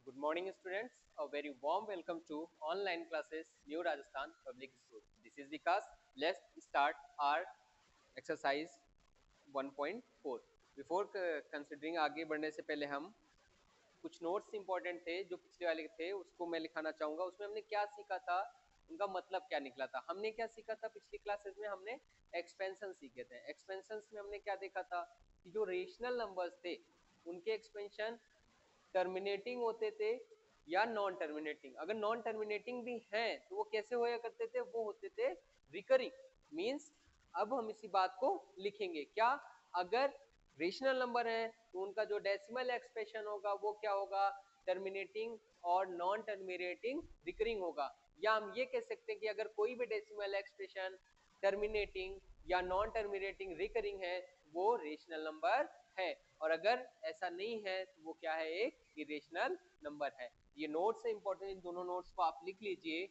Good morning, students. A very warm welcome to online classes, New Rajasthan Public School. This is Vikas. Let's start our exercise 1.4. Before considering आगे बढ़ने से पहले हम कुछ notes important थे जो पिछले वाले थे उसको मैं लिखाना चाहूंगा। उसमें हमने क्या सीखा था, उनका मतलब क्या निकला था। हमने क्या सीखा था पिछली क्लासेस में, हमने एक्सपेंशन सीखे थे। एक्सपेंशन में हमने क्या देखा था कि जो रेशनल नंबर्स थे उनके एक्सपेंशन टर्मिनेटिंग होते थे या नॉन टर्मिनेटिंग। अगर नॉन टर्मिनेटिंग भी हैं तो वो कैसे होया करते थे, वो होते थे रिकरिंग। मींस अब हम इसी बात को लिखेंगे क्या, अगर रेशनल नंबर है तो उनका जो डेसिमल एक्सप्रेशन होगा वो क्या होगा, टर्मिनेटिंग और नॉन टर्मिनेटिंग रिकरिंग होगा। या हम ये कह सकते हैं कि अगर कोई भी डेसिमल एक्सप्रेशन टर्मिनेटिंग या नॉन टर्मिनेटिंग रिकरिंग है वो रेशनल नंबर है, और अगर ऐसा नहीं है तो वो क्या है, एक इरेशनल नंबर है। ये नोट्स है इंपॉर्टेंट, इन दोनों नोट्स को आप लिख लीजिए।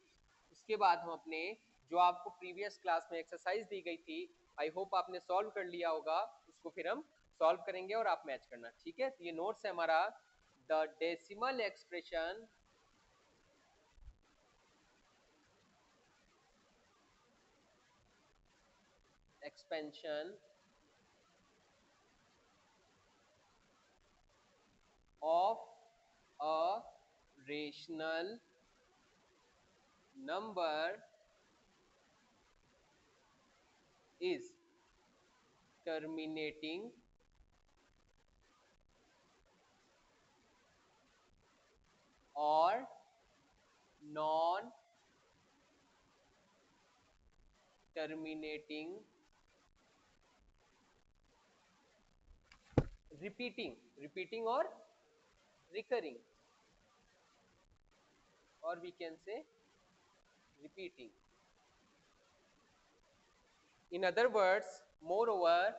उसके बाद हम अपने जो आपको प्रीवियस क्लास में एक्सरसाइज दी गई थी, आई होप आपने सॉल्व कर लिया होगा, उसको फिर हम सॉल्व करेंगे और आप मैच करना, ठीक है। तो ये नोट्स है हमारा, the decimal expression expansion of a rational number is terminating or non terminating, repeating or recurring, or we can say repeating. In other words, moreover,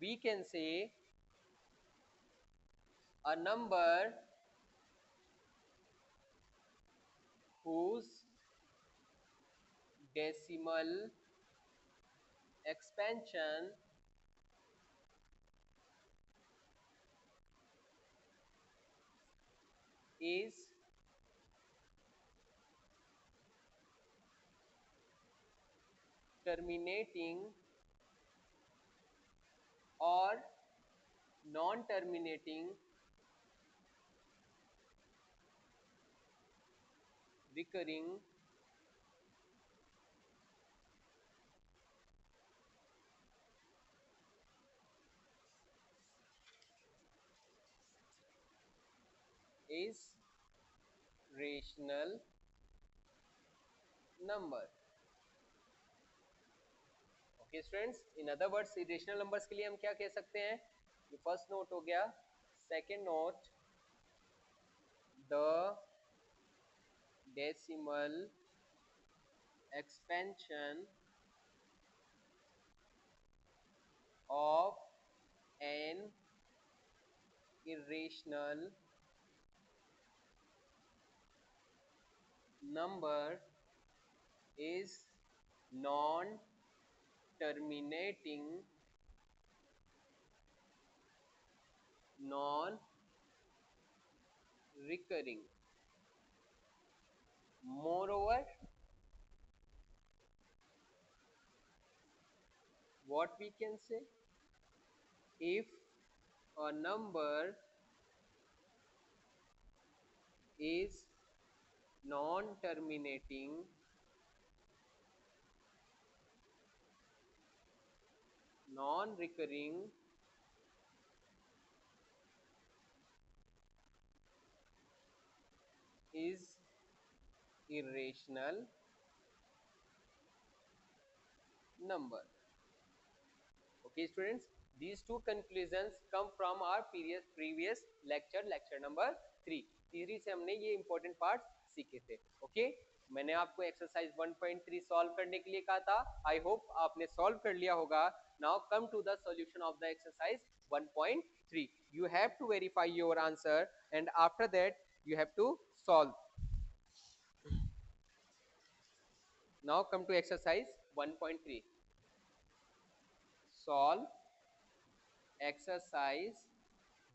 we can say a number whose decimal expansion is terminating or non-terminating, recurring, is rational number. Okay students, in other words irrational numbers के लिए हम क्या कह सकते हैं, ये first note हो गया। Second note, the decimal expansion of an irrational number is non-terminating, non-recurring. Moreover, what we can say, if a number is non-terminating, non-recurring, is irrational number. Okay students, these two conclusions come from our previous lecture number 3। तीसरी से हमने ये important parts सीखे थे। Okay, मैंने आपको exercise 1.3 solve करने के लिए कहा था, आई होप आपने सॉल्व कर लिया होगा। Now come to the solution of the exercise 1.3। you have to verify your answer and after that you have to solve. Now come to exercise 1.3, solve exercise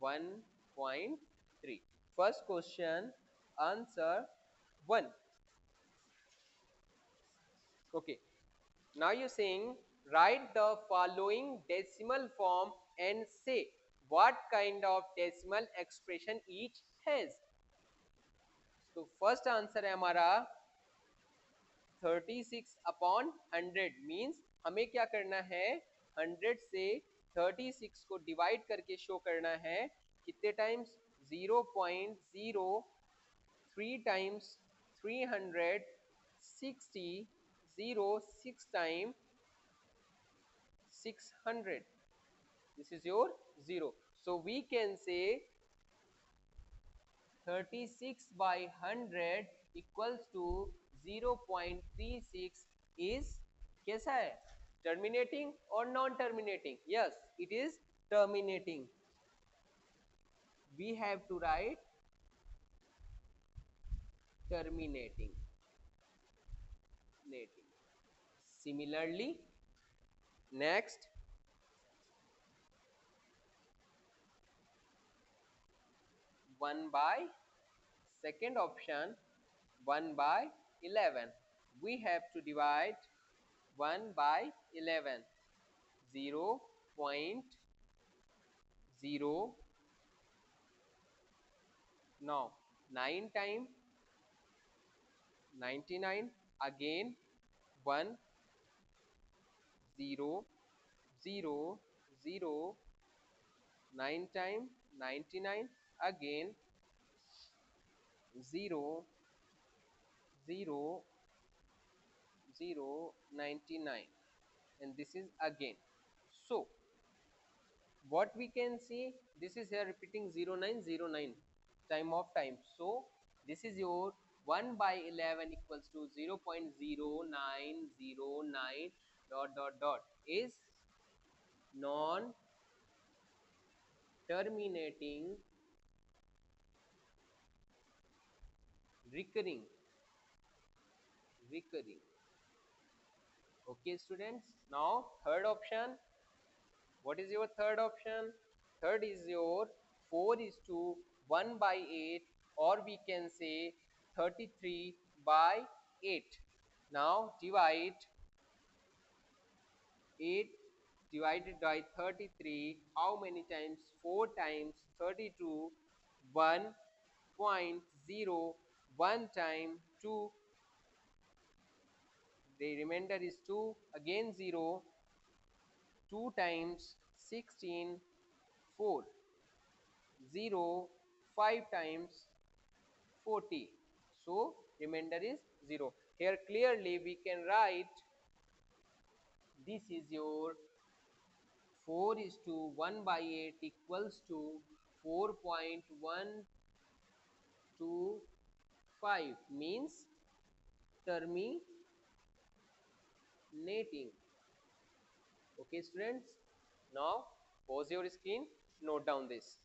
1.3 1.3. First question, answer 1. Okay. Now you're saying write the following decimal form and say what kind of decimal expression each has. तो first answer है हमारा 36 upon 100 means हमें क्या करना है 100 से 36 को divide करके शो करना है कितने times 0.03 times 360 6 time 600. This is your 0. So we can say 36 by 100 equals to 0.36 is कैसा है terminating or non terminating? Yes, it is terminating. We have to write terminating. Similarly, next 1 by second option 1 by 11. We have to divide 1 by 11. 0.0. Now 9 times 99 again 1 0 0 0 9 times 99 again 0 0 0 99 and this is again. So what we can see this is here repeating 0909 time of time. So this is your 1 by 11 equals to 0.0909 dot dot dot is non terminating recurring. Okay students, now third option. What is your third option? Third is your 4 is to 1 by 8 or we can say 33 by 8. Now divide 8 divided by 33 how many times? 4 times 32 1.0 1 time 2 the remainder is 2 again 0 2 times 16 4 0 5 times 40 so remainder is 0. Here clearly we can write this is your 4 is to 1 by 8 equals to 4.125 means terminating. Okay students, now pause your screen, note down this.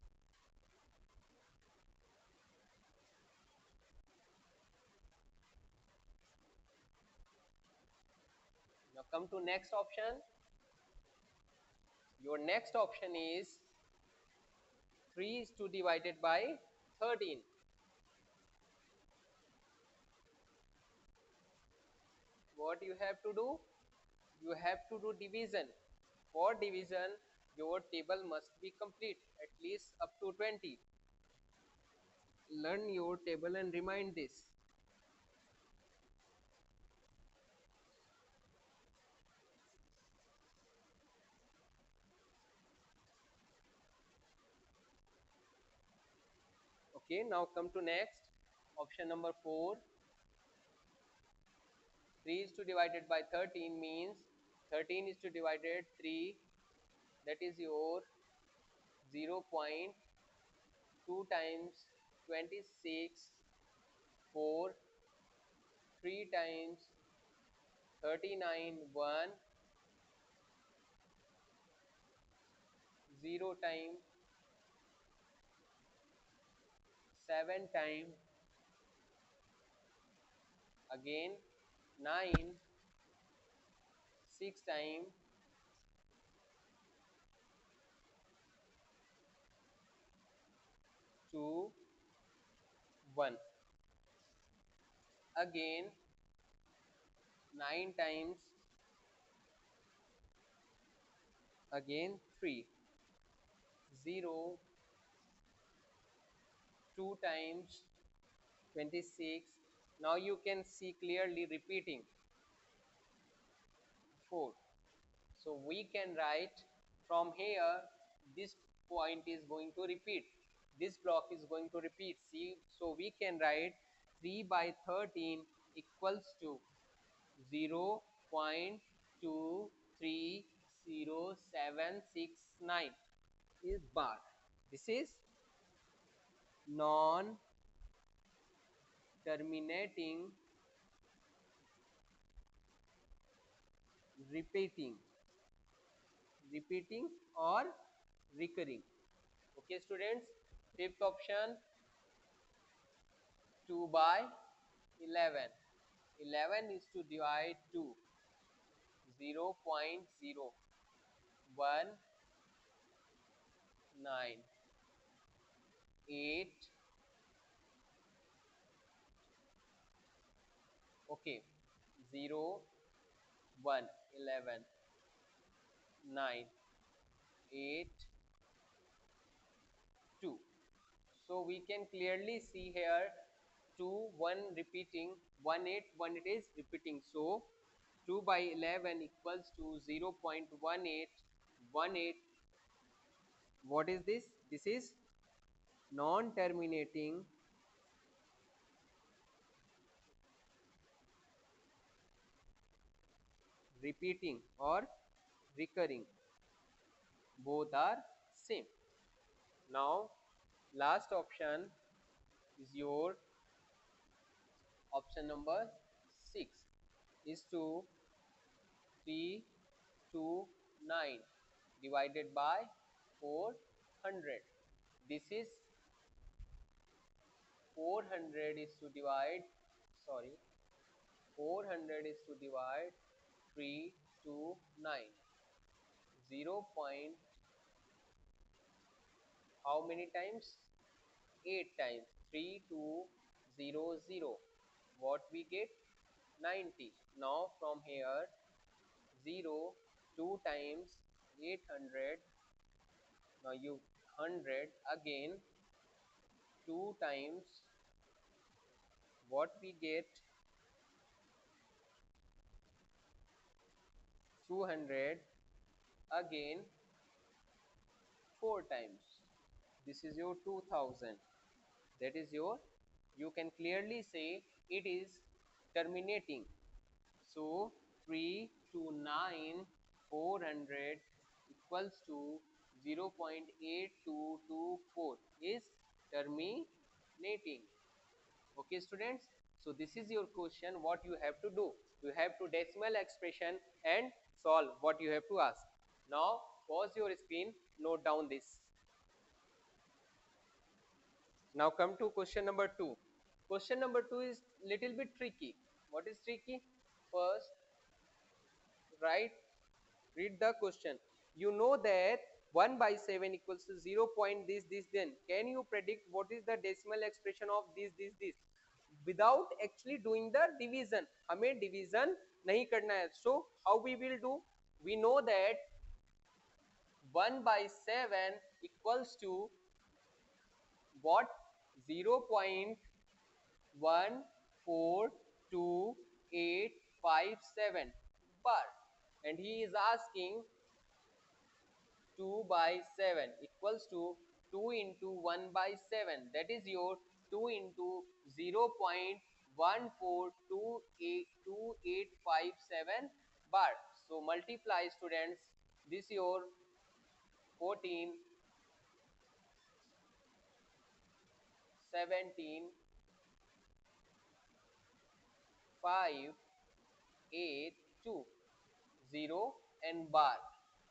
Now come to next option. Your next option is 3 is to divided by 13. What you have to do? You have to do division. For division, your table must be complete at least up to 20. Learn your table and remind this. Okay, now come to next option number 4. 3 is to divided by 13 means 13 is to divided 3, that is your 0.2 times 26 4 3 times 39 1 0 time 7 time again 9 6 time 2 1. Again 9 times, again 3. 0 2 times 26. Now you can see clearly repeating 4. So we can write from here, this point is going to repeat, this block is going to repeat. See, so we can write 3 by 13 equals to 0.230769 is bar. This is non terminating repeating, repeating or recurring. Okay students, fifth option 2 by 11. 11 is to divide 2, 0.0198. Okay, 0 1 11 9 8 2. So we can clearly see here 2 1 repeating, 1 8 1 it is repeating. So 2 by 11 equals to 0.1818. What is this? This is non terminating repeating or recurring. Both are same. Now last option is your option number 6, is to 329 divided by 400. This is 400 is to divide, sorry, 400 is to divide 329. 0 point how many times? 8 times. 3200. What we get? 90. Now from here 0 2 times 800. Now you 100 again 2 times, what we get? 200 again 4 times. This is your 2000. That is your, you can clearly say it is terminating. So 3 to 9 400 equals to 0.8224 is terminating. Okay students, so this is your question. What you have to do, you have to decimal expression and solve what you have to ask. Now pause your screen, note down this. Now come to question number 2. Question number 2 is little bit tricky. What is tricky? First, write, read the question. You know that 1 by 7 equals to 0 point this then. Can you predict what is the decimal expression of this? Without actually doing the division. हमें division नहीं करना है. So how we will do? We know that 1 by 7 equals to what? 0.142857 bar, and he is asking 2 by 7 equals to 2 into 1 by 7, that is your 2 into 0.142827 bar. So multiply students, this your 14 17 5 8 2 0 and bar.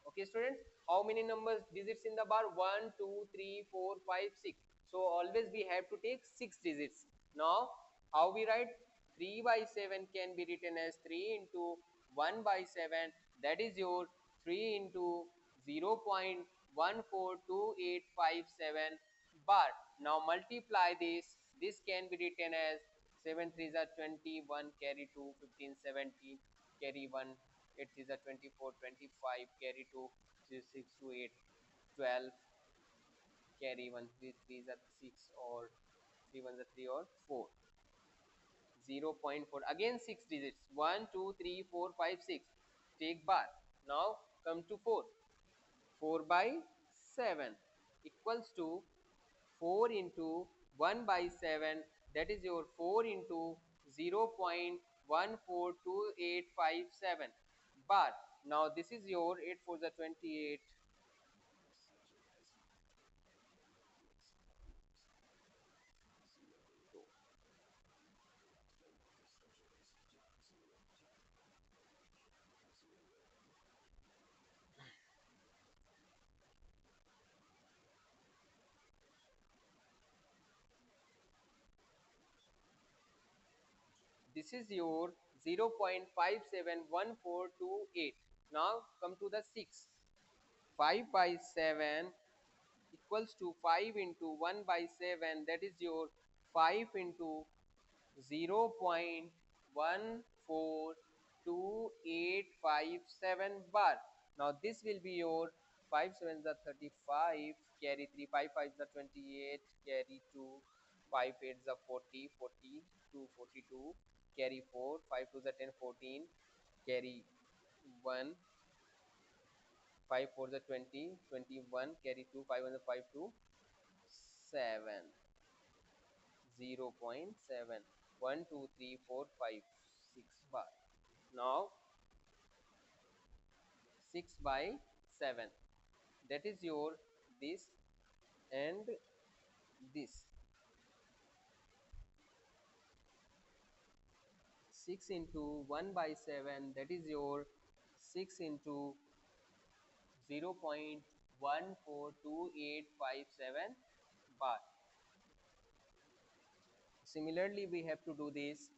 Okay students, how many numbers digits in the bar? 1 2 3 4 5 6. So always we have to take 6 digits. Now how we write? 3 by 7 can be written as 3 into 1 by 7, that is your 3 into 0.142857 bar. Now multiply this. This can be written as 7 3s are 21, carry 2, 15, 17, carry 1, 8 3s are 24, 25, carry 2, 6 to 8, 12, carry 1, 3 3s are 6 or 3 1s are 3 or 4. 0.4 again 6 digits, 1 2 3 4 5 6, take bar. Now come to 4. 4 by 7 equals to 4 into 1 by 7, that is your 4 into 0.142857 bar. Now this is your 8 for the 28. This is your 0.571428. Now come to the 6. 5 by 7 equals to 5 into 1 by 7, that is your 5 into 0.142857 bar. Now this will be your 5 sevens are 35, carry 3, 5 fives are 28, carry 2, 5 eights are 40, 42, 42, carry 4, 5 twos are 10, 14, carry 1, 5 fours are 20, 21, carry 2, 5 ones are 5, 2, 7, 0.7, 1 2 3 4 5 6 bar. Now 6 by 7, that is your this and this. 6 into 1 by 7, that is your 6 into 0.142857 bar. Similarly, we have to do this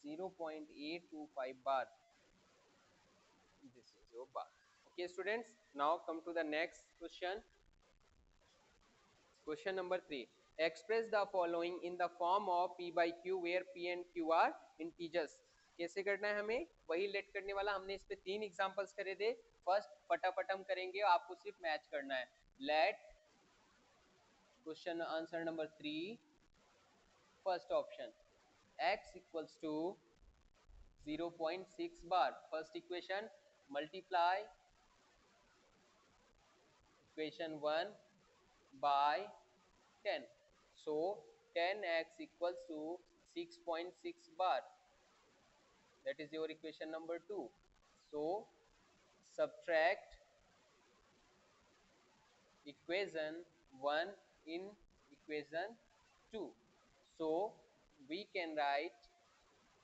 0.825 bar. This is your bar. Okay, students. Now come to the next question. Question number 3. Express the following in the form of P by Q where P and Q are integers. कैसे करना है हमें? वही late करने वाला. हमने इस पे 3 एग्जांपल्स करे थे. फर्स्ट फटाफट हम करेंगे, आपको सिर्फ मैच करना है. Let question answer number 3, first option x equals to 0.6 bar. First equation, multiply equation 1 by 10. So 10x equals to 6.6 bar. That is your equation number 2. So subtract equation 1 in equation 2. So we can write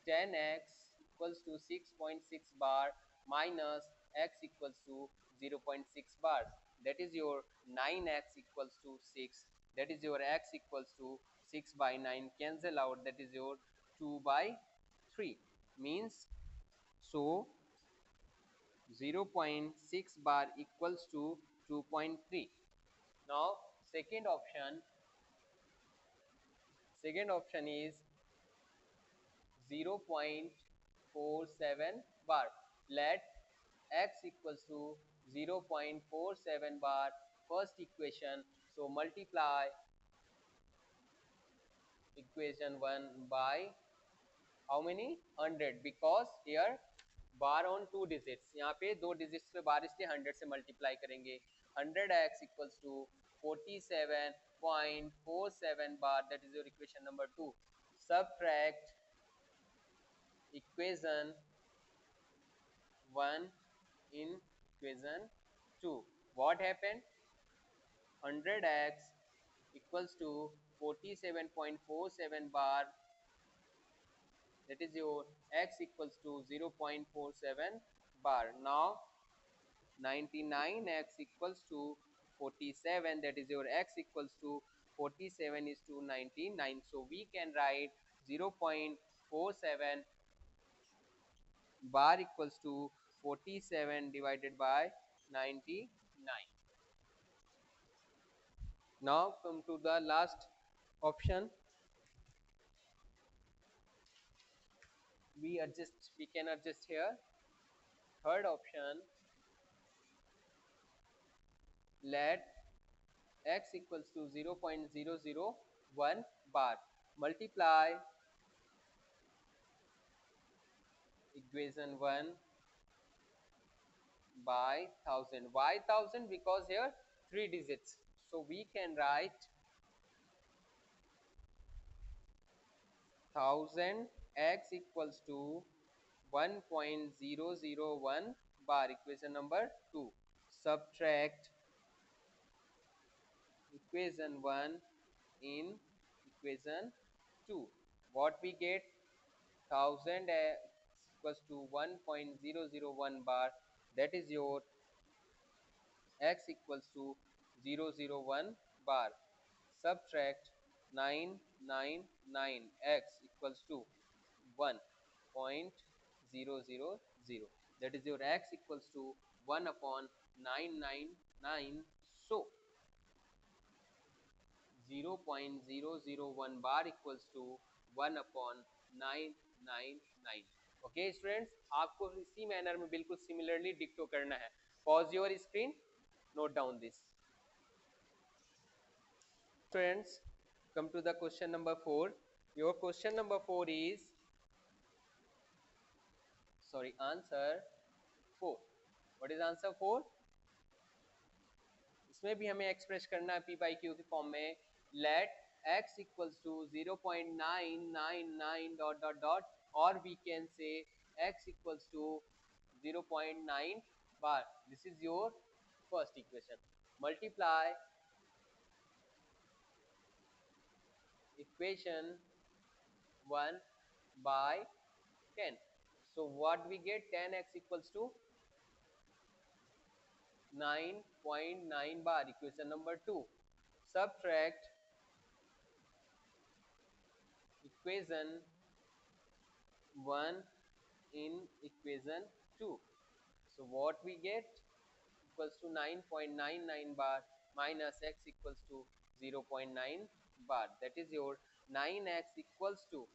10x equals to 6.6 bar minus x equals to 0.6 bar. That is your 9x equals to 6. That is your x equals to 6 by 9. Cancel out. That is your 2 by 3. Means so 0.6 bar equals to 2.3. Now second option is 0.47 bar. Let x equals to 0.47 bar, first equation. So multiply equation 1 by how many? 100, because here bar on 2 digits. यहाँ पे 2 digits पे bar इसलिए 100 से multiply करेंगे. 100x equals to 47.47 bar. That is your equation number 2. Subtract equation 1 in equation 2. What happened? 100x equals to 47.47 bar, that is your x equals to 0.47 bar. Now 99x equals to 47, that is your x equals to 47 is to 99. So we can write 0.47 bar equals to 47 divided by 99. Now come to the last option. We can adjust here. Third option, let x equals to 0.001 bar, multiply equation 1 by 1000. Why 1000? Because here 3 digits, so we can write 1000 x equals to 1.001 bar, equation number 2. Subtract equation 1 in equation 2. What we get? 1000 equals to 1.001 bar, that is your x equals to 001 bar. Subtract 999, x equals to 1.000, that is your x equals to 1 upon 999. So 0.001 bar equals to 1 upon 999. Okay students, आपको इसी manner में बिल्कुल similarly डिक्टो करना है. Pause your screen, note down this. Students, come to the question number 4. Your question number 4 is, sorry, answer 4. What is answer 4? इसमें भी हमें express करना है p by q के फॉर्म में. Let x equals to 0.999 dot dot dot, or we can say x equals to 0.9 bar. This is your first equation. Multiply equation 1 by 10. So what we get? 10x equals to 9.9 bar, equation number 2. Subtract equation 1 in equation 2. So what we get? Equals to 9.99 bar minus x equals to 0.9 bar, that is your 9x equals to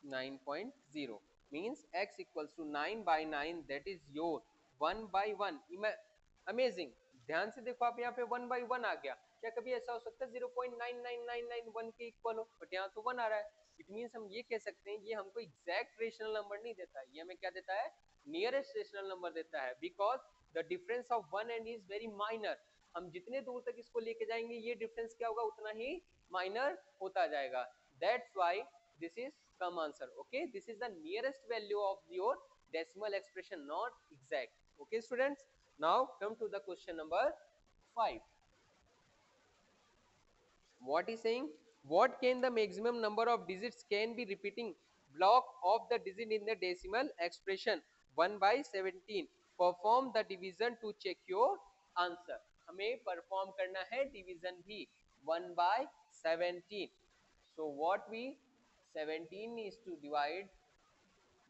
9.0, means x equals to 9 by 9, that is your 1 by 1. Amazing, ध्यान से देखो आप, यहाँ पे 1 by 1 आ गया. क्या कभी ऐसा हो सकता है 0.99991 के इक्वल हो, बट यहाँ तो 1 आ रहा है. इट मींस हम ये कह सकते हैं ये हमको एग्जैक्ट रेशनल नंबर नहीं देता है, ये हमें क्या देता है? नियरेस्ट रेशनल नंबर देता है. Because the difference of 1 and is very minor. हम जितने दूर तक इसको लेके जाएंगे ये डिफरेंस क्या होगा? उतना ही माइनर होता जाएगा. That's why this is come answer. Okay, this is the nearest value of your decimal expression, not exact. Okay students, now come to the question number 5. What is saying? What can the maximum number of digits can be repeating block of the digit in the decimal expression 1 by 17? Perform the division to check your answer. हमें perform करना है division भी 1 by 17. So what we 17 is to divide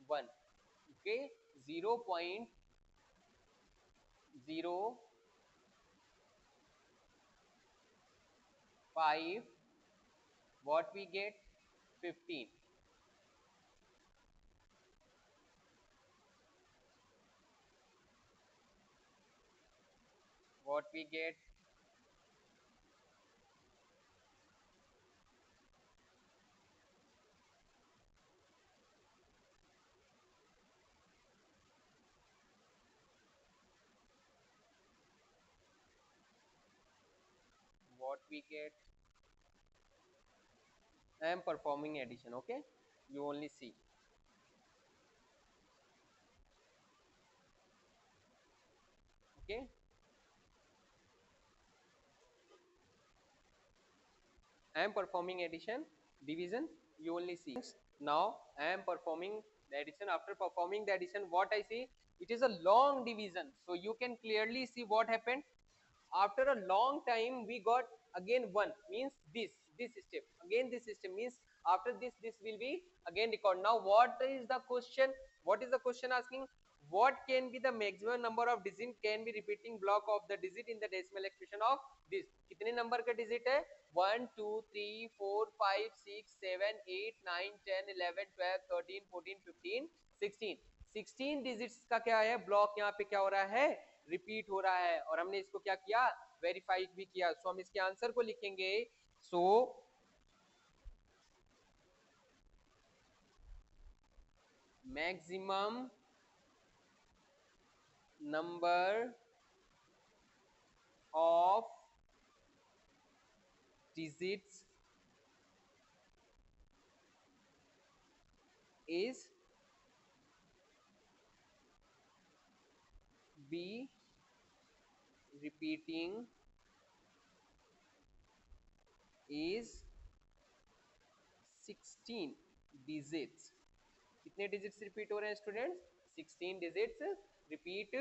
1. Okay, 0.0 5, what we get? 15. What we get? What we get? I am performing addition. Okay, you only see. Okay, I am performing addition, division, you only see. Now I am performing the addition. After performing the addition, what I see, it is a long division, so you can clearly see what happened. After a long time we got again 1, means this step, again this system means after this will be again record. Now what is the question, what is the question asking, what can be the maximum number of digit can be repeating block of the digit in the decimal expression of this. कितने number का digit है, 1 2 3 4 5 6 7 8 9 10 11 12 13 14 15 16, 16 digits का क्या है block, यहाँ पे क्या हो रहा है, रिपीट हो रहा है। और हमने इसको क्या किया, वेरीफाई भी किया। सो हम इसके आंसर को लिखेंगे, so maximum number of digits is be repeating is 16 digits. कितने डिजिट्स रिपीट हो रहे हैं स्टूडेंट्स, 16 डिजिट्स रिपीट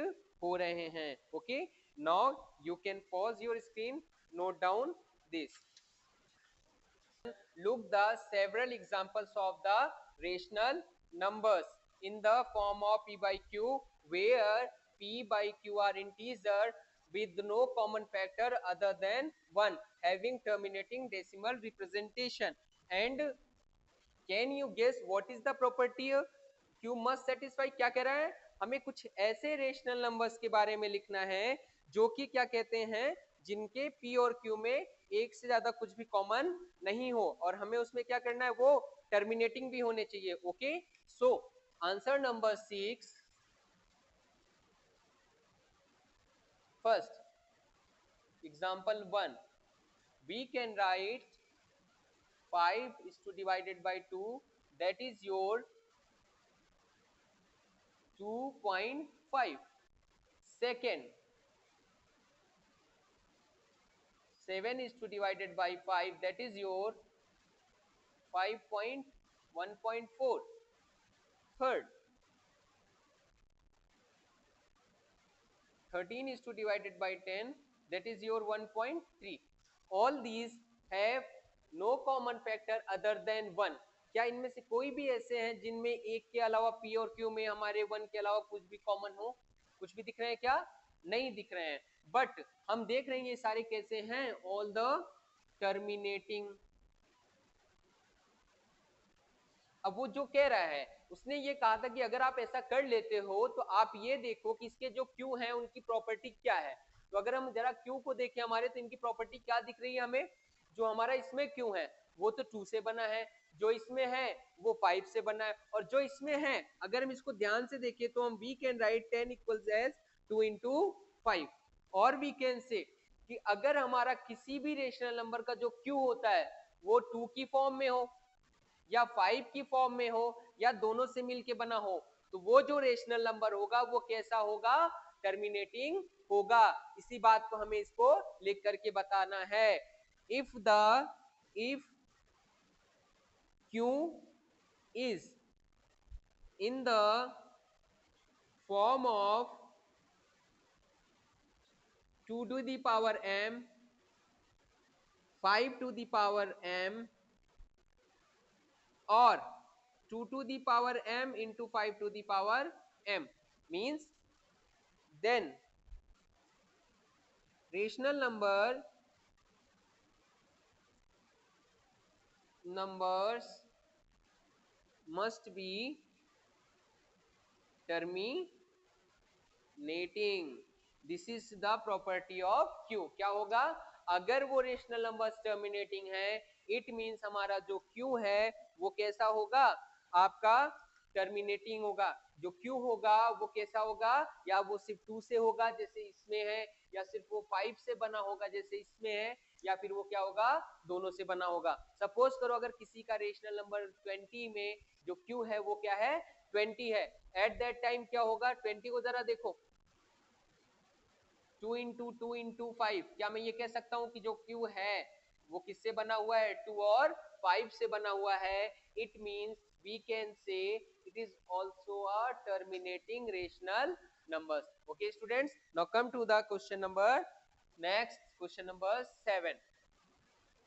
हो रहे हैं। Okay, now you can pause your screen, note down this, look the several examples of the rational numbers in the form of p by q, where p by q are integer with no common factor other than 1, having terminating decimal representation. And can you guess what is the property q must satisfy? क्या कह रहा है, हमें कुछ ऐसे rational numbers के बारे में लिखना है जो कि क्या कहते हैं, जिनके p और q में एक से ज्यादा कुछ भी कॉमन नहीं हो, और हमें उसमें क्या करना है, वो टर्मिनेटिंग भी होने चाहिए। Okay, so answer number 6, first example 1, we can write 5 is to divided by 2, that is your 2.5. Second, 7 is to divided by 5, that is your 5.1.4. Third, 13 is to divided by 10, that is your 1.3. All these have no common factor other than 1. क्या इनमें से कोई भी ऐसे हैं जिनमें एक के अलावा p और q में हमारे 1 के अलावा कुछ भी कॉमन हो, कुछ भी दिख रहे हैं क्या, नहीं दिख रहे हैं। बट हम देख रहे हैं ये सारे कैसे हैं, ऑल द टर्मिनेटिंग। अब वो जो कह रहा है, उसने ये कहा था कि अगर आप ऐसा कर लेते हो तो आप ये देखो कि इसके जो Q हैं उनकी प्रॉपर्टी क्या है। तो अगर हम जरा Q को देखें हमारे, तो इनकी प्रॉपर्टी क्या दिख रही है हमें, जो हमारा इसमें Q है वो तो 2 से बना है, जो इसमें है वो 5 से बना है, और जो इसमें है अगर हम इसको ध्यान से देखें तो हम we can write 10 equals as 2 into 5, और वी कैन से कि अगर हमारा किसी भी रेशनल नंबर का जो Q होता है वो 2 की फॉर्म में हो या 5 की फॉर्म में हो या दोनों से मिलके बना हो, तो वो जो रेशनल नंबर होगा वो कैसा होगा, टर्मिनेटिंग होगा। इसी बात को हमें इसको लिख करके बताना है। If Q is in the form of 2 to the power m, 5 to the power m, or 2 to the power m into 5 to the power m, means then rational numbers must be terminating. This is the property of Q. क्या होगा, अगर वो rational numbers terminating है, it means हमारा जो Q है वो कैसा होगा, आपका टर्मिनेटिंग होगा। जो Q होगा वो कैसा होगा, या वो सिर्फ 2 से होगा जैसे इसमें है, या सिर्फ वो 5 से बना होगा जैसे इसमें है, या फिर वो क्या होगा, दोनों से बना होगा। सपोज करो अगर किसी का रेशनल नंबर 20 में जो Q है वो क्या है, 20 है, एट दैट टाइम क्या होगा, 20 को जरा देखो, 2 into 2 into 5, क्या मैं ये कह सकता हूं कि जो Q है वो किससे बना हुआ है? 2 और 5 से बना हुआ है. It means we can say it is also a terminating rational numbers. Okay students, now come to the question number next, question number 7.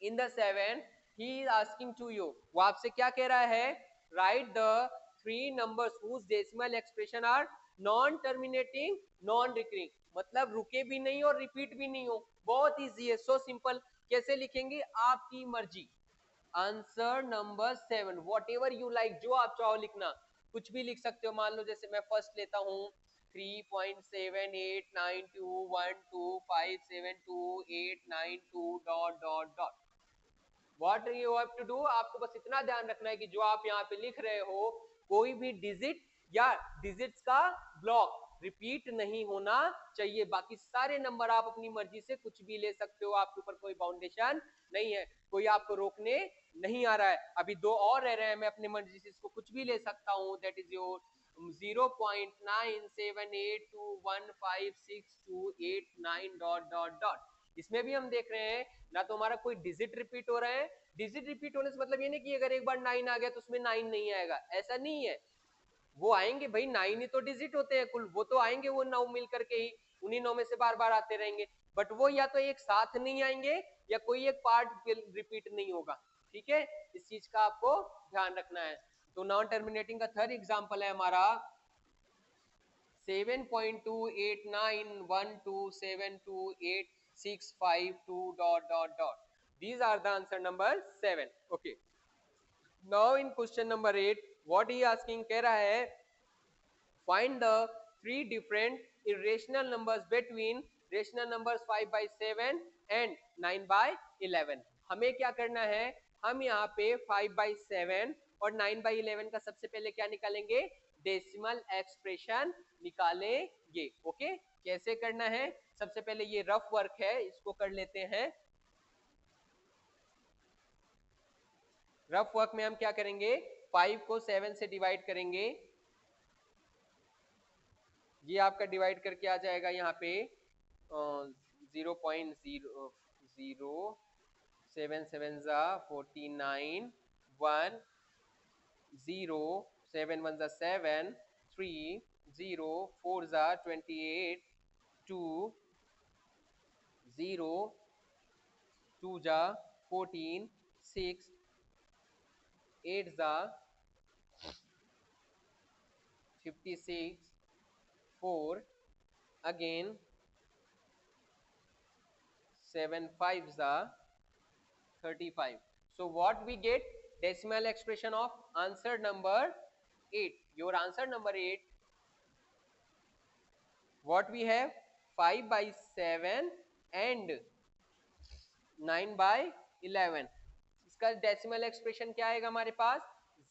In the 7 he is asking to you, वो आपसे क्या कह रहा है? Write the three numbers whose decimal expression are non terminating non recurring. मतलब रुके भी नहीं और रिपीट भी नहीं हो. बहुत इजी है, सो सिंपल. कैसे लिखेंगे? आपकी मर्जी. Answer number 7, what ever you like, जो आप चाहो लिखना, कुछ भी लिख सकते हो. मान लो जैसे मैं फर्स्ट लेता हूँ 3.789212572892 dot dot dot. What you have to do, आपको बस इतना ध्यान रखना है कि जो आप यहाँ पे लिख रहे हो, कोई भी डिजिट या डिजिट्स का ब्लॉक रिपीट नहीं होना चाहिए. बाकी सारे नंबर आप अपनी मर्जी से कुछ भी ले सकते हो, आपके ऊपर कोई बाउंडेशन नहीं है, कोई आपको रोकने नहीं आ रहा है. अभी दो और रह रहे हैं, मैं अपनी मर्जी से इसको कुछ भी ले सकता हूँ. That is your 0.9782156289 dot dot dot. इसमें भी हम देख रहे हैं ना, तो हमारा कोई डिजिट रिपीट हो रहा है. डिजिट रिपीट होने से मतलब ये नहीं कि अगर एक बार 9 आ गया तो उसमें 9 नहीं आएगा, ऐसा नहीं है. वो आएंगे भाई, 9 ही तो डिजिट होते हैं कुल, वो तो आएंगे, वो 9 मिल करके ही उन्हीं 9 में से बार बार आते रहेंगे. बट वो या तो एक साथ नहीं आएंगे या कोई एक पार्ट रिपीट नहीं होगा. ठीक है, इस चीज का आपको ध्यान रखना है. तो नॉन टर्मिनेटिंग का थर्ड एग्जांपल है हमारा 7.2891272865 dot dot dot. These are the answer number 7. Okay. Now in question number 8, what he asking, कह रहा है find the three different irrational numbers between rational numbers 5 by 7 and 9 by 11. हमें क्या करना है? हम यहाँ पे 5 by 7 और 9 by 11 का सबसे पहले क्या निकालेंगे? डेसिमल एक्सप्रेशन निकालेंगे. ओके, कैसे करना है? सबसे पहले ये रफ वर्क है, इसको कर लेते हैं. रफ वर्क में हम क्या करेंगे? 5 को 7 से डिवाइड करेंगे. ये आपका डिवाइड करके आ जाएगा यहाँ पे 0.07 1 0 7 1 7 3 0 4 28 2 0 2 14 6 8 56 4 again 7 5 35. So what we get? Decimal expression of answer number 8. Your answer number 8, what we have? 5 by 7 and 9 by 11. इसका डेसिमल एक्सप्रेशन क्या आएगा हमारे पास?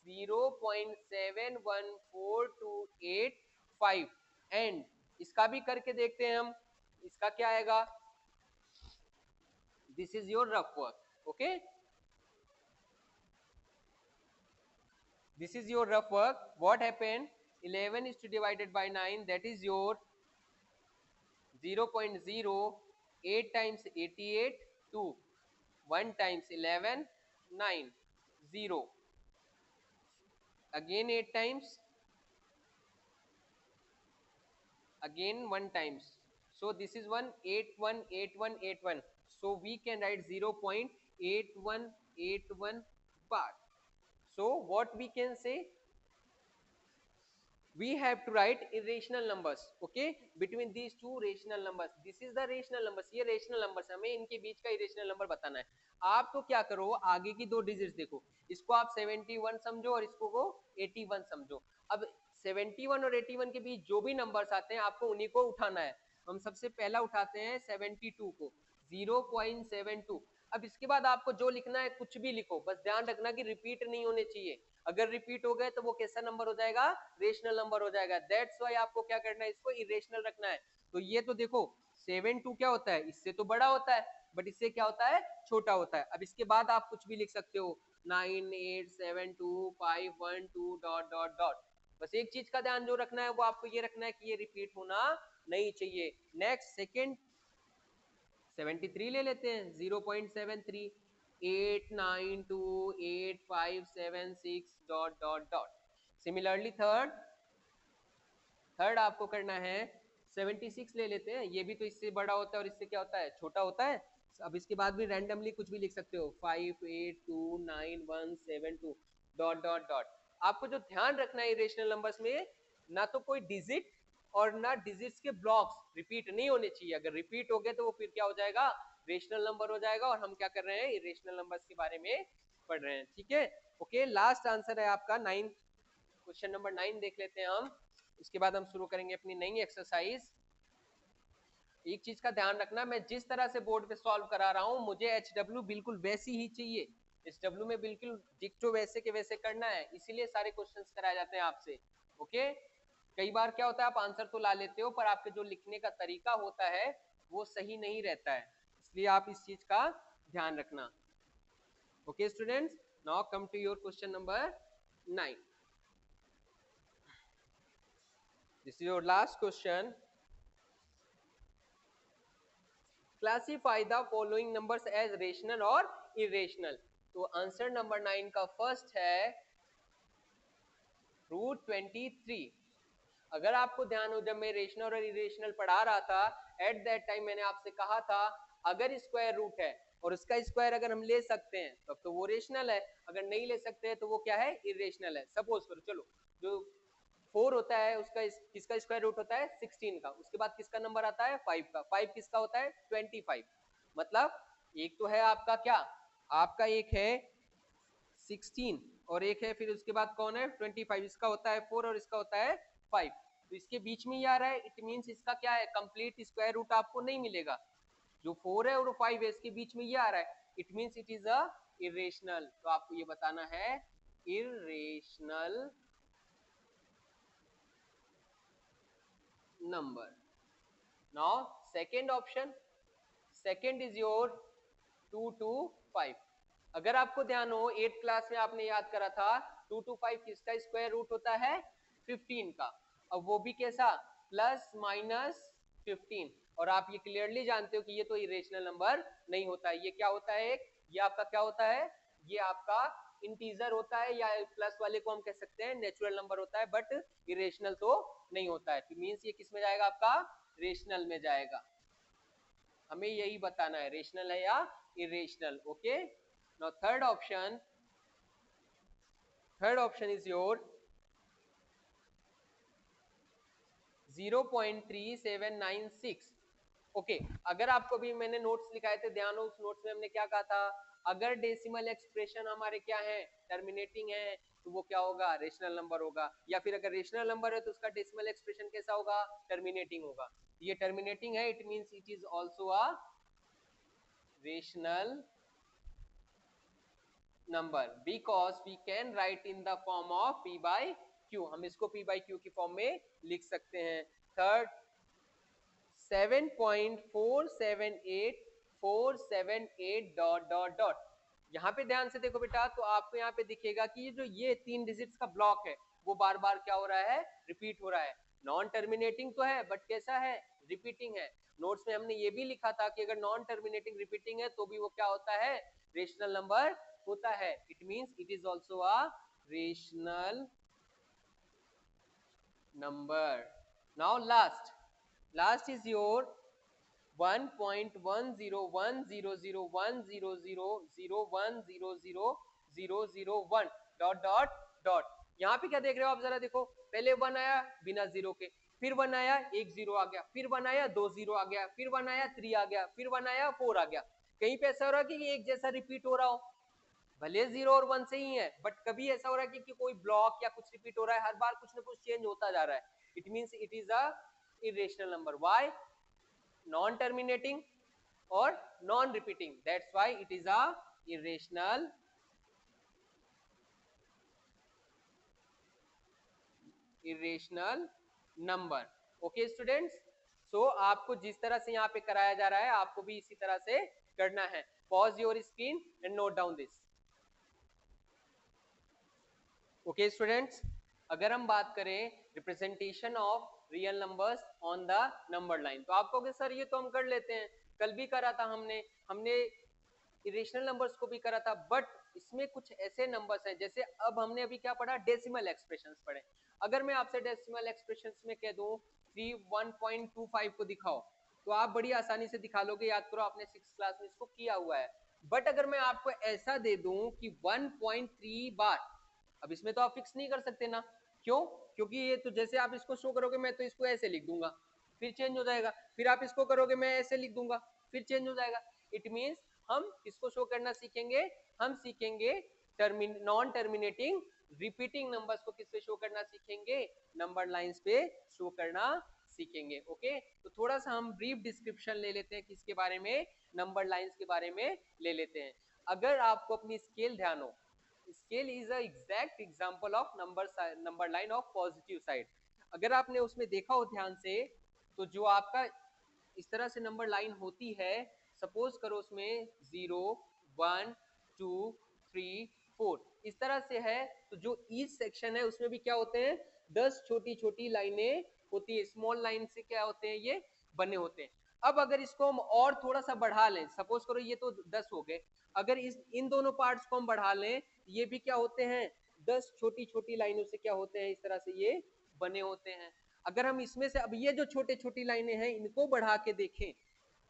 0.714285. एंड इसका भी करके देखते हैं हम, इसका क्या आएगा? This is your rough work. Okay, this is your rough work. What happened? 11 is to divided by 9, that is your 0.08 times 88 2 1 times 11 9 0 again 8 times again 1 times. So this is 1 8 1 8 1 8 1. So we can write 0.8181 bar. So what we can say? We have to write irrational numbers. Okay, between these two rational numbers. This is the rational numbers. ये rational numbers, हमें इनके बीच का irrational number बताना है. आप तो क्या करो, आगे की दो डिजिट्स देखो, इसको आप 71 समझो और इसको को 81 समझो. अब 71 और 81 के बीच जो भी नंबर्स आते हैं आपको उन्हीं को उठाना है. हम सबसे पहला उठाते हैं 72 को, 0.72. अब इसके बाद आपको जो लिखना है कुछ भी लिखो, बस ध्यान रखना कि रिपीट नहीं होने चाहिए. अगर रिपीट हो गए तो वो कैसा नंबर हो जाएगा? रेशनल नंबर हो जाएगा. दैट्स व्हाई आपको क्या करना है? इसको इरेशनल रखना है. तो ये तो देखो 72 क्या होता है? इससे तो बड़ा होता है, बट इससे क्या होता है? छोटा होता है. अब इसके बाद आप कुछ भी लिख सकते हो, 987251 डॉट डॉट डॉट. बस एक चीज का ध्यान जो रखना है वो आपको ये रखना है कि ये रिपीट होना नहीं चाहिए. नेक्स्ट सेकेंड 73 ले लेते हैं, 0.73. 8928576 dot dot dot. Similarly third आपको करना है 76 ले लेते हैं, ये भी तो इससे बड़ा होता है और इससे क्या होता है, छोटा होता है। अब इसके बाद भी रैंडमली कुछ भी लिख सकते हो, 58297172 डॉट डॉट डॉट। आपको जो ध्यान रखना है इरेशनल नंबर्स में, ना तो कोई डिजिट और ना डिजिट्स के ब्लॉक्स रिपीट नहीं होने चाहिए। अगर रिपीट हो गए तो वो फिर क्या हो जाएगा, रेशनल नंबर हो जाएगा, और हम क्या कर रहे हैं, इरेशनल नंबर्स के बारे में पढ़ रहे हैं। ठीक है, ओके। लास्ट आंसर है आपका 9, क्वेश्चन नंबर 9 देख लेते हैं हम, इसके बाद हम शुरू करेंगे अपनी नई एक्सरसाइज। एक चीज का ध्यान रखना, मैं जिस तरह से बोर्ड पे सॉल्व करा रहा हूं, मुझे HW बिल्कुल वैसी ही चाहिए। HW में बिल्कुल डिक्टो वैसे के वैसे करना है, इसीलिए सारे क्वेश्चंस कराए जाते हैं आपसे। ओके, कई बार क्या होता है, आप आंसर तो ला लेते हो पर आपके जो लिखने का तरीका होता है वो सही नहीं रहता है, इसलिए आप इस चीज का ध्यान रखना। Okay students, now come to your question number 9। This is your last question. Classify the following numbers as rational or irrational. तो आंसर नंबर 9 का फर्स्ट है √23। अगर आपको ध्यान हो, जब मैं रेशनल और इरेशनल पढ़ा रहा था, एट दैट टाइम मैंने आपसे कहा था अगर स्क्वायर रूट है और उसका स्क्वायर अगर हम ले सकते हैं तब तो वो रेशनल है, अगर नहीं ले सकते हैं तो वो क्या है, इरेशनल है। सपोज करो, चलो जो 4 होता है उसका किसका स्क्वायर रूट होता है, 16 का, उसके बाद किसका नंबर आता है, 5 का, 5 किसका होता है, 25। मतलब एक तो है आपका क्या, आपका एक है 16 और एक है फिर उसके बाद कौन है 25, इसका होता है 4 और इसका होता है 5, तो इसके बीच में ही आ रहा है, इट मींस इसका क्या है, कंप्लीट स्क्वायर रूट आपको नहीं मिलेगा। जो 4 है और 5 है इसके बीच में ये आ रहा है, it means it is a irrational. तो आपको ये बताना है irrational number. Now second option, second is your 2 to 5। अगर आपको ध्यान हो 8th क्लास में आपने याद करा था 2 to 5 किसका स्क्वायर रूट होता है, 15 का। अब वो भी कैसा, प्लस माइनस 15। और आप ये क्लियरली जानते हो कि ये तो इरेशनल नंबर नहीं होता है, ये क्या होता है, एक ये आपका क्या होता है, ये आपका इंटीजर होता है, या प्लस वाले को हम कह सकते हैं नेचुरल नंबर होता है, बट इरेशनल तो नहीं होता है। तो मींस ये किस में जाएगा, आपका रेशनल में जाएगा। हमें यही बताना है रेशनल है या irrational. Okay, now third option is your 0.3796। Okay, अगर आपको भी मैंने नोट्स लिखाए थे, ध्यान हो उस नोट्स में हमने क्या कहा था, अगर डेसिमल एक्सप्रेशन हमारे क्या है, टर्मिनेटिंग है, तो वो क्या होगा, रेशनल नंबर होगा, या फिर अगर रेशनल नंबर है तो उसका डेसिमल एक्सप्रेशन कैसा होगा, टर्मिनेटिंग होगा। ये टर्मिनेटिंग है, it means it is also a rational number because we can write in the form of p by q, हम इसको p by q की फॉर्म में लिख सकते हैं। Third 7.478478 dot dot dot. यहाँ पे ध्यान से देखो बेटा, तो आपको यहाँ पे दिखेगा कि ये जो ये 3 डिजिट्स का ब्लॉक है वो बार बार क्या हो रहा है, रिपीट हो रहा है। नॉन टर्मिनेटिंग तो है बट कैसा है, रिपीटिंग है। नोट्स में हमने ये भी लिखा था कि अगर नॉन टर्मिनेटिंग रिपीटिंग है तो भी वो क्या होता है, रेशनल नंबर होता है। It means it is also a rational number. Now last is your 1.10100010000001 dot dot dot. यहाँ पे क्या देख रहे हो आप, जरा देखो, पहले 1 आया बिना जीरो के, फिर 1 आया, एक जीरो आ गया, फिर 1 आया, 2 जीरो आ गया, फिर 1 आया, 3 आ गया, फिर 1 आया, 4 आ गया। कहीं पे ऐसा हो रहा है कि एक जैसा रिपीट हो रहा हो, भले 0 और 1 से ही है, बट कभी ऐसा हो रहा है कि कोई ब्लॉक या कुछ रिपीट हो रहा है, हर बार कुछ ना कुछ चेंज होता जा रहा है। It means it is a irrational number. Why, non terminating और non repeating, that's why it is a irrational number। Okay students, so आपको जिस तरह से यहाँ पे कराया जा रहा है आपको भी इसी तरह से करना है। Pause your screen and note down this. Okay students, अगर हम बात करें representation of real numbers on the number line, तो आप कहोगे सर ये तो हम कर लेते हैं, कल भी करा था हमने इरेशनल नंबर्स को भी करा था, बट इसमें कुछ ऐसे नंबर्स हैं, जैसे अब हमने अभी क्या पढ़ा, डेसिमल एक्सप्रेशंस पढ़े। अगर मैं आपसे डेसिमल एक्सप्रेशंस में कह दूं 1.25 को दिखाओ, तो आप बड़ी आसानी से दिखा लोगे, याद करो आपने 6th क्लास में इसको किया हुआ है। बट अगर मैं आपको ऐसा दे दूं कि 1.3 बार, अब इसमें तो आप फिक्स नहीं कर सकते ना, क्यों? क्योंकि ये तो जैसे आप इसको शो करोगे, मैं तो इसको ऐसे लिख दूंगा, फिर चेंज हो जाएगा, फिर आप इसको करोगे, मैं ऐसे लिख दूंगा, फिर चेंज हो जाएगा। इट मींस हम किसको शो करना सीखेंगे, हम सीखेंगे नॉन टर्मिनेटिंग रिपीटिंग नंबर्स को किस पे शो करना सीखेंगे, नंबर लाइंस पे शो करना सीखेंगे। ओके, तो थोड़ा सा हम ब्रीफ डिस्क्रिप्शन ले लेते हैं किसके बारे में, नंबर लाइंस के बारे में ले लेते हैं। अगर आपको अपनी स्केल ध्यान हो, scale is a exact example of number line of positive side. अगर आपने उसमें देखा हो ध्यान से, तो जो आपका इस तरह से नंबर लाइन होती है, सपोज करो उसमें 0 1 2 3 4 इस तरह से है, तो जो ईच सेक्शन है उसमें भी क्या होते हैं, 10 छोटी छोटी लाइनें होती है, स्मॉल लाइन से क्या होते हैं, ये बने होते हैं। अब अगर इसको हम और थोड़ा सा बढ़ा लें, सपोज करो ये तो 10 हो गए, अगर इन दोनों पार्ट्स को हम बढ़ा लें, ये भी क्या होते हैं, 10 छोटी छोटी लाइनों से क्या होते हैं, इस तरह से ये बने होते हैं। अगर हम इसमें से अब ये जो छोटे छोटी लाइनें हैं इनको बढ़ा के देखें,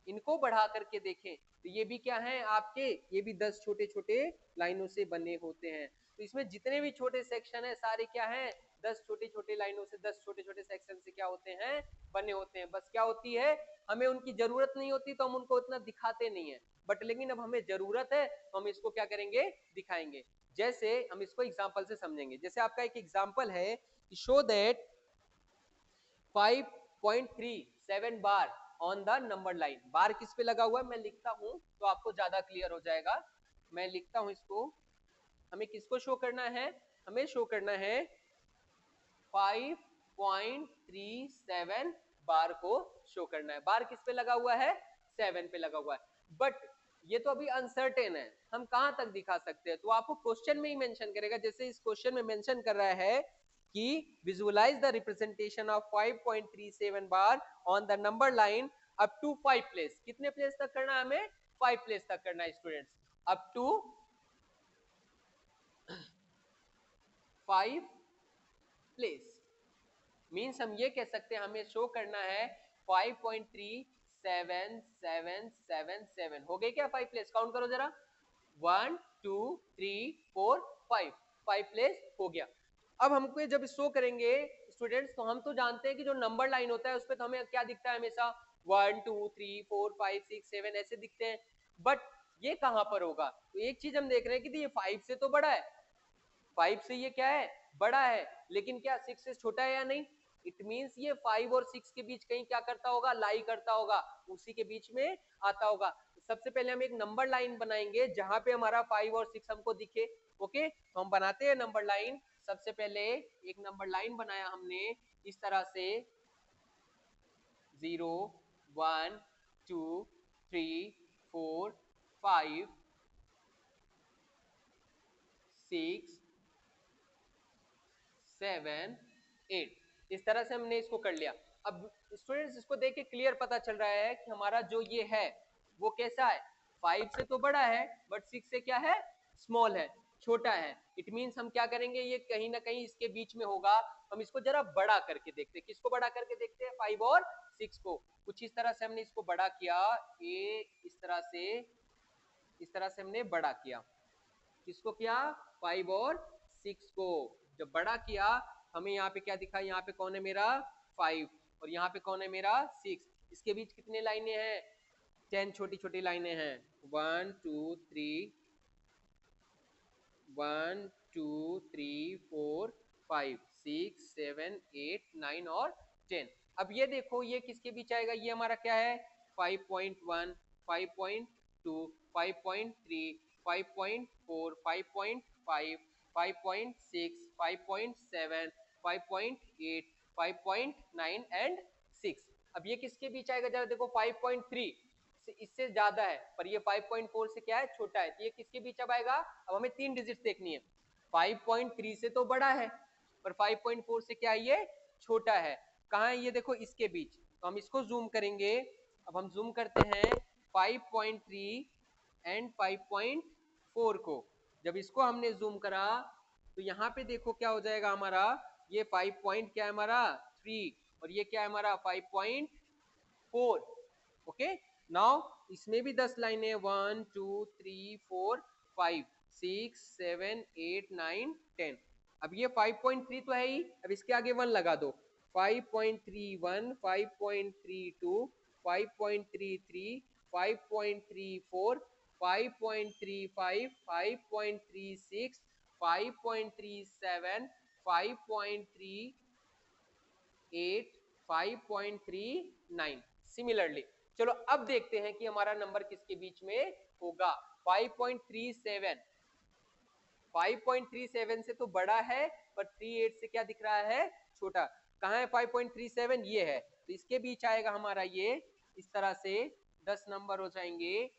इनको बढ़ा करके देखें, तो ये भी क्या है आपके, ये भी 10 छोटे छोटे लाइनों से बने होते हैं। तो इसमें जितने भी छोटे सेक्शन है सारे क्या है, 10 छोटे छोटे लाइनों से, 10 छोटे छोटे सेक्शन से क्या होते हैं, बने होते हैं। बस क्या होती है, हमें उनकी जरूरत नहीं होती तो हम उनको उतना दिखाते नहीं है, बट लेकिन अब हमें जरूरत है तो हम इसको क्या करेंगे, दिखाएंगे। जैसे हम इसको एग्जाम्पल से समझेंगे, जैसे आपका एक एग्जाम्पल है, show that 5.37 bar on the number line. Bar किस पे लगा हुआ है, मैं लिखता हूं तो आपको ज्यादा क्लियर हो जाएगा। मैं लिखता हूं इसको, हमें किसको शो करना है, हमें शो करना है 5.37 बार को शो करना है। बार किस पे लगा हुआ है, 7 पे लगा हुआ है। बट ये तो अभी अनसर्टेन है, हम कहां तक दिखा सकते हैं, तो आपको क्वेश्चन में ही मेंशन करेगा। जैसे इस क्वेश्चन में मेंशन कर रहा है कि visualize the representation of 5.37 bar on the number line up to 5 place. कितने प्लेस तक करना है हमें, 5 प्लेस तक करना है students, up to 5 place. Means हम ये कह सकते हैं हमें शो करना है 5.377777 हो गए क्या, 5 प्लेस, काउंट करो जरा, 1 2 3 4 5, 5 प्लेस हो गया। अब हमको जब शो करेंगे स्टूडेंट्स, तो हम तो जानते हैं कि जो नंबर लाइन होता है उस पर तो हमें क्या दिखता है, हमेशा 1 2 3 4 5 6 7 ऐसे दिखते हैं। बट ये कहां पर होगा, तो एक चीज हम देख रहे हैं कि ये 5 से तो बड़ा है, 5 से ये क्या है, बड़ा है, लेकिन क्या 6 से छोटा है या नहीं। इट मींस ये 5 और 6 के बीच कहीं क्या करता होगा, लाई करता होगा, उसी के बीच में आता होगा। सबसे पहले हम एक नंबर लाइन बनाएंगे जहां पे हमारा 5 और 6 हमको दिखे। ओके, तो हम बनाते हैं नंबर लाइन। सबसे पहले एक नंबर लाइन बनाया हमने इस तरह से 0 1 2 3 4 5 6 7 8, इस तरह से हमने इसको कर लिया। अब स्टूडेंट्स इसको देख के क्लियर पता चल रहा है कि हमारा जो ये है वो कैसा है, 5 से तो बड़ा है बट 6 से क्या है, स्मॉल है, छोटा है। इट मींस हम क्या करेंगे, ये कहीं ना कहीं इसके बीच में होगा। हम इसको जरा बड़ा करके देखते हैं, किसको बड़ा करके देखते हैं, 5 और 6 को। कुछ इस तरह से हमने इसको बड़ा किया, ये इस तरह से हमने बड़ा किया, किसको किया, 5 और 6 को। जब बड़ा किया हमें यहाँ पे क्या दिखा, यहाँ पे कौन है मेरा 5 और यहाँ पे कौन है मेरा 6। इसके बीच कितने लाइनें हैं, 10 छोटी छोटी लाइनें हैं, 1 2 3 1 2 3 4 5 6 7 8 9 और 10। अब ये देखो ये किसके बीच आएगा, ये हमारा क्या है 5.1 5.2 5.3 5.4 5.5 5.6 5.7 5.8 5.9 एंड 6। अब ये किसके बीच आएगा जरा देखो, 5.3 इससे ज्यादा है, पर ये 5.4 से क्या है, छोटा है। तो ये किसके बीच अब आएगा, अब हमें 3 डिजिट देखनी है। 5.3 से तो बड़ा है पर 5.4 से क्या है, ये छोटा है। कहाँ है ये देखो, इसके बीच। तो हम इसको जूम करेंगे, अब हम जूम करते हैं 5.3 एंड 5.4 को जब इसको हमने जूम करा तो यहाँ पे देखो क्या हो जाएगा हमारा, ये 5 पॉइंट क्या है हमारा 3 और ये क्या है हमारा 5.4। ओके, नाउ इसमें भी 10 लाइनें 1 2 3 4 5 6 7 8 9 10। अब ये 5.3 तो है ही, अब इसके आगे 1 लगा दो, 5.31 5.32 5.33 5.34 5.35 5.36 5.37 5.38 5.39। सिमिलरली चलो अब देखते हैं कि हमारा नंबर किसके बीच में होगा। 5.37 5.37 से तो बड़ा है पर 38 से क्या दिख रहा है, छोटा। कहाँ है 5.37, ये है, तो इसके बीच आएगा हमारा ये, इस तरह से 10 नंबर हो जाएंगे।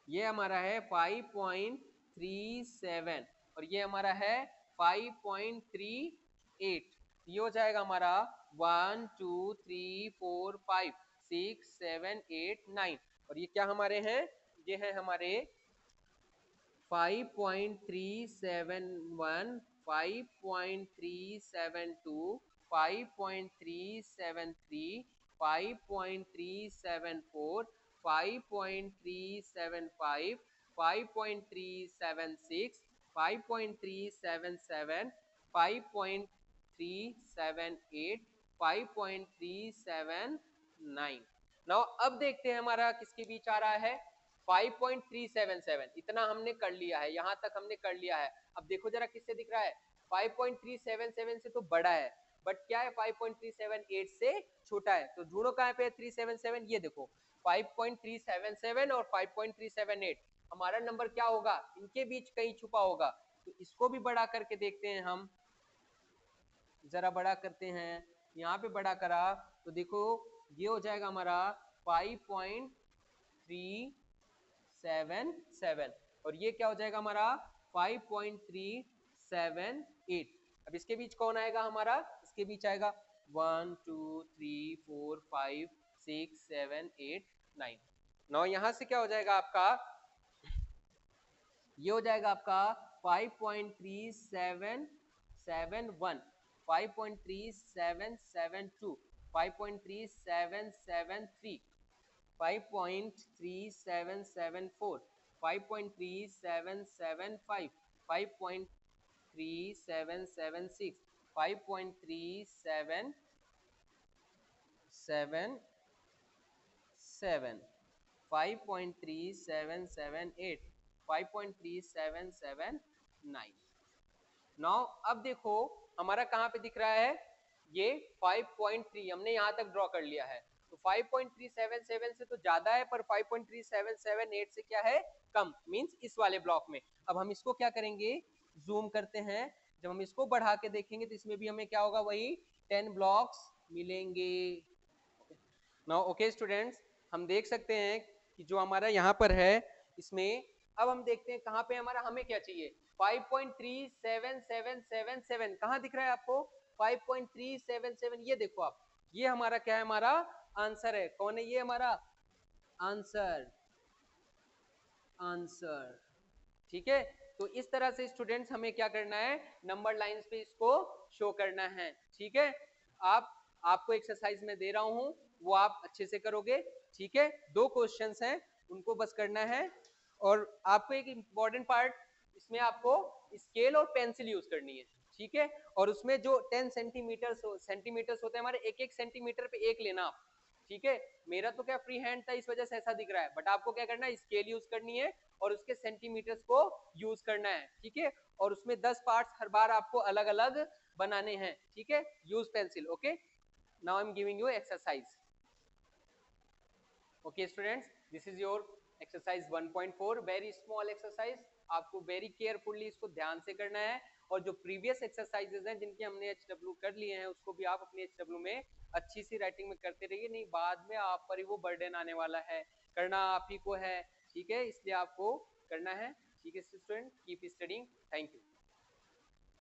ये हमारा है 5.37 और ये हमारा है 5.38। ये हो जाएगा हमारा 1 2 3 4 5 6 7 8 9 और ये क्या हमारे हैं, ये है हमारे 5.371 5.372 5.373 5.374 5.375 5.376 5.377 5.378 5.379। नाउ अब देखते हैं हमारा किसके बीच आ रहा है, 5.377। इतना हमने कर लिया है, यहां तक हमने कर लिया है। अब देखो जरा किससे दिख रहा है, 5.377 से तो बड़ा है बट क्या है 5.378 से छोटा है, तो ढूंढो कहां पे है 377। ये देखो 5.377 और 5.378 हमारा नंबर क्या होगा, इनके बीच कहीं छुपा होगा। तो इसको भी बड़ा करके देखते हैं हम, जरा बड़ा करते हैं, यहाँ पे बड़ा करा तो देखो ये हो जाएगा हमारा 5.377 और ये क्या हो जाएगा हमारा 5.378। अब इसके बीच कौन आएगा हमारा, इसके बीच आएगा 1 2 3 4 5 6 7 8 9। नौ यहाँ से क्या हो जाएगा आपका, ये हो जाएगा आपका 5.3771 5.3772 5.3773 5.3774 5.3775 5.3776 5.3777 5.3778 5.3779। नाउ अब देखो हमारा कहाँ पे दिख रहा है, ये 5.3 हमने यहाँ तक ड्रॉ कर लिया है, तो 5.377 से तो ज्यादा है पर 5.3778 से क्या है, कम, मींस इस वाले ब्लॉक में। अब हम इसको क्या करेंगे, जूम करते हैं, जब हम इसको बढ़ा के देखेंगे तो इसमें भी हमें क्या होगा, वही 10 ब्लॉक्स मिलेंगे। नाउ ओके स्टूडेंट्स, हम देख सकते हैं कि जो हमारा यहाँ पर है इसमें, अब हम देखते हैं कहाँ पे हमारा, हमें क्या चाहिए 5.37777 कहाँ दिख रहा है आपको 5.377, ये देखो आप, ये हमारा क्या है, हमारा आंसर है। कौन है ये हमारा आंसर, आंसर, ठीक है। तो इस तरह से स्टूडेंट्स हमें क्या करना है, नंबर लाइंस पे इसको शो करना है, ठीक है। आपको एक्सरसाइज में दे रहा हूं वो आप अच्छे से करोगे, ठीक है। 2 क्वेश्चंस हैं उनको बस करना है और आपको एक इंपॉर्टेंट पार्ट इसमें आपको स्केल और पेंसिल यूज करनी है, ठीक है। और उसमें जो 10 सेंटीमीटर्स होते हैं हमारे, एक एक सेंटीमीटर पे एक लेना आप, ठीक है। मेरा तो क्या फ्री हैंड था इस वजह से ऐसा दिख रहा है, बट आपको क्या करना है, स्केल यूज करनी है और उसके सेंटीमीटर्स को यूज करना है, ठीक है। और उसमें 10 पार्ट्स हर बार आपको अलग अलग बनाने हैं, ठीक है। Use pencil, okay. Now I am giving you exercise. Okay students, this is your exercise 1.4, very small exercise. आपको वेरी केयरफुली इसको ध्यान से करना है और जो प्रीवियस एक्सरसाइजेज हैं जिनके हमने HW कर लिए हैं उसको भी आप अपने HW में अच्छी सी राइटिंग में करते रहिए, नहीं बाद में आप पर ही वो बर्डन आने वाला है, करना आप ही को है, ठीक है। इसलिए आपको करना है, ठीक है student, keep studying, thank you.